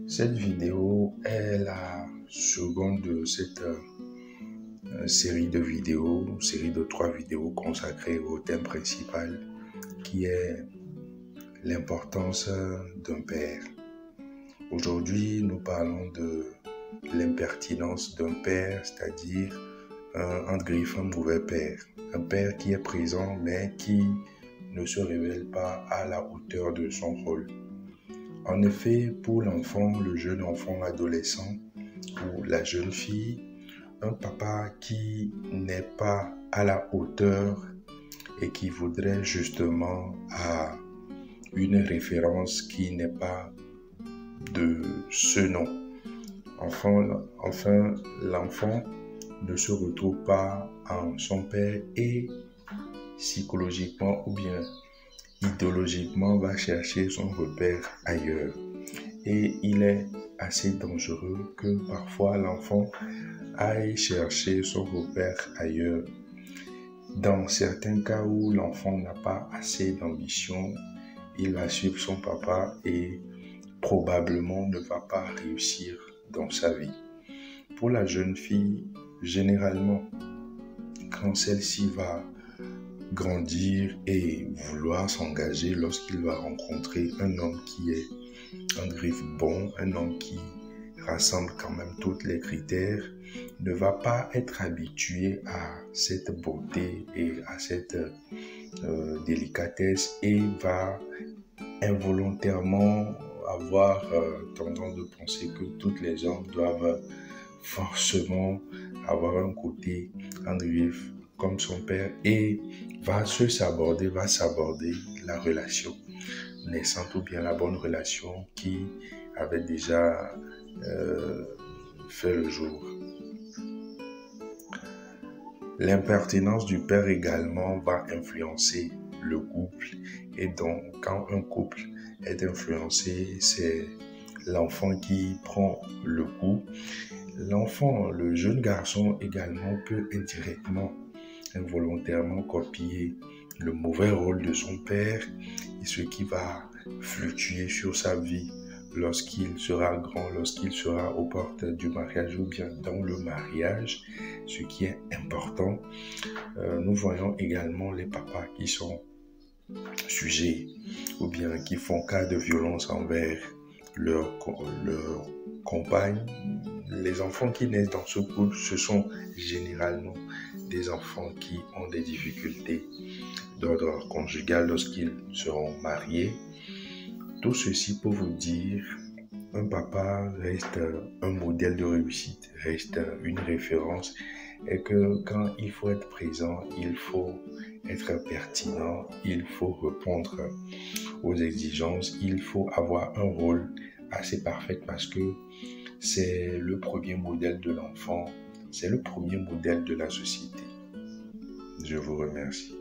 Cette vidéo est la seconde de cette série de 3 vidéos consacrées au thème principal qui est l'importance d'un père. Aujourd'hui, nous parlons de l'impertinence d'un père, c'est-à-dire un mauvais père. Un père qui est présent mais qui ne se révèle pas à la hauteur de son rôle. En effet, pour l'enfant, le jeune enfant adolescent ou la jeune fille, un papa qui n'est pas à la hauteur et qui voudrait justement à une référence qui n'est pas de ce nom. Enfin, l'enfant ne se retrouve pas en son père et psychologiquement ou bien idéologiquement va chercher son repère ailleurs. Et il est assez dangereux que parfois l'enfant aille chercher son repère ailleurs. Dans certains cas où l'enfant n'a pas assez d'ambition, il va suivre son papa et probablement ne va pas réussir dans sa vie. Pour la jeune fille, généralement, quand celle-ci va grandir et vouloir s'engager lorsqu'il va rencontrer un homme qui est bon, un homme qui rassemble quand même tous les critères, ne va pas être habitué à cette beauté et à cette délicatesse et va involontairement avoir tendance de penser que tous les hommes doivent forcément avoir un côté comme son père et va s'aborder la relation naissante ou bien la bonne relation qui avait déjà fait le jour. L'impertinence du père également va influencer le couple et donc quand un couple est influencé, c'est l'enfant qui prend le coup. L'enfant, le jeune garçon également peut indirectement, involontairement copier le mauvais rôle de son père et ce qui va fluctuer sur sa vie lorsqu'il sera grand, lorsqu'il sera aux portes du mariage ou bien dans le mariage, ce qui est important. Nous voyons également les papas qui sont sujets ou bien qui font cas de violence envers leur compagne. Les enfants qui naissent dans ce couple, ce sont généralement des enfants qui ont des difficultés d'ordre conjugal lorsqu'ils seront mariés. Tout ceci pour vous dire, un papa reste un modèle de réussite, reste une référence et que quand il faut être présent, il faut être pertinent, il faut répondre aux exigences, il faut avoir un rôle assez parfait parce que c'est le premier modèle de l'enfant, c'est le premier modèle de la société. Je vous remercie.